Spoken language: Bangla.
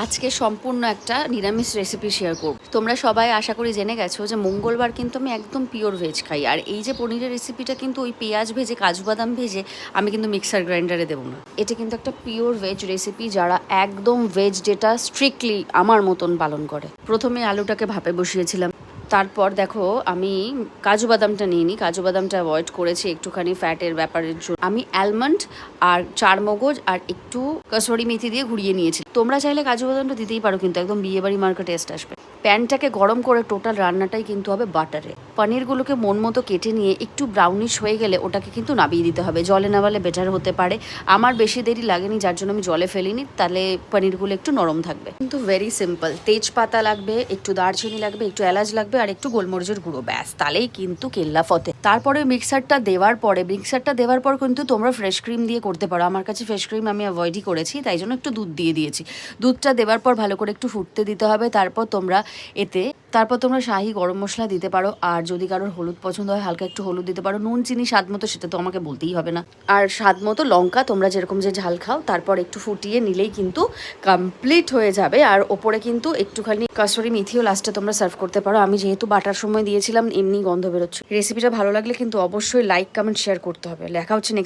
আজকে সম্পূর্ণ একটা নিরামিষ রেসিপি শেয়ার করব। তোমরা সবাই আশা করি জেনে গেছো যে মঙ্গলবার কিন্তু আমি একদম পিওর ভেজ খাই। আর এই যে পনিরের রেসিপিটা কিন্তু ওই পেঁয়াজ ভেজে কাজু বাদাম ভেজে আমি কিন্তু মিক্সার গ্রাইন্ডারে দেবো না। এটা কিন্তু একটা পিওর ভেজ রেসিপি, যারা একদম ভেজ যেটা স্ট্রিক্টলি আমার মতন পালন করে। প্রথমে আলুটাকে ভাপে বসিয়েছিলাম, তারপর দেখো আমি কাজু বাদামটা নিয়ে নিই। কাজু বাদামটা অ্যাভয়েড করেছি একটুখানি ফ্যাটের ব্যাপারের জন্য। আমি অ্যালমন্ড আর চারমগজ আর একটু কসুরি মেথি দিয়ে ঘুরিয়ে নিয়েছি। তোমরা চাইলে কাজু বাদামটা দিতেই পারো, কিন্তু একদম বিয়েবাড়ি মার্কা টেস্ট আসবে। প্যানটাকে গরম করে টোটাল রান্নাটাই কিন্তু হবে বাটারে। পনিরগুলোকে মন মতো কেটে নিয়ে একটু ব্রাউনিশ হয়ে গেলে ওটাকে কিন্তু নামিয়ে দিতে হবে। জলে নামালে বেটার হতে পারে। আমার বেশি দেরি লাগেনি, যার জন্য আমি জলে ফেলিনি, তাহলে পনিরগুলো একটু নরম থাকবে। কিন্তু ভেরি সিম্পল। তেজপাতা লাগবে, একটু দারচিনি লাগবে, একটু এলাচ লাগবে আর একটু গোলমরিচের গুঁড়ো, ব্যাস তাহলেই কিন্তু কেল্লা ফতে। তারপরে মিক্সারটা দেওয়ার পর কিন্তু তোমরা ফ্রেশ ক্রিম দিয়ে করতে পারো। আমার কাছে ফ্রেশ ক্রিম আমি অ্যাভয়েডই করেছি, তাই জন্য একটু দুধ দিয়ে দিয়েছি। দুধটা দেওয়ার পর ভালো করে একটু ফুটতে দিতে হবে। তারপর তোমরা শাহি গরম মশলা দিতে পারো, আর যদি কারোর হলুদ পছন্দ হয় হালকা একটু হলুদ দিতে পারো। নুন চিনি স্বাদ মতো, সেটা তো আমাকে বলতেই হবে না। আর স্বাদ মতো লঙ্কা, তোমরা যেরকম যে ঝাল খাও। তারপর একটু ফুটিয়ে নিলেই কিন্তু কমপ্লিট হয়ে যাবে। আর ওপরে কিন্তু একটুখানি কাসুরি মেথিও লাস্টে তোমরা সার্ভ করতে পারো। আমি যেহেতু বাটার সময় দিয়েছিলাম, এমনি গন্ধ বেরোচ্ছে। রেসিপিটা ভালো লাগলে কিন্তু অবশ্যই লাইক, কমেন্ট, শেয়ার করতে হবে। লেখা হচ্ছে নেক্সট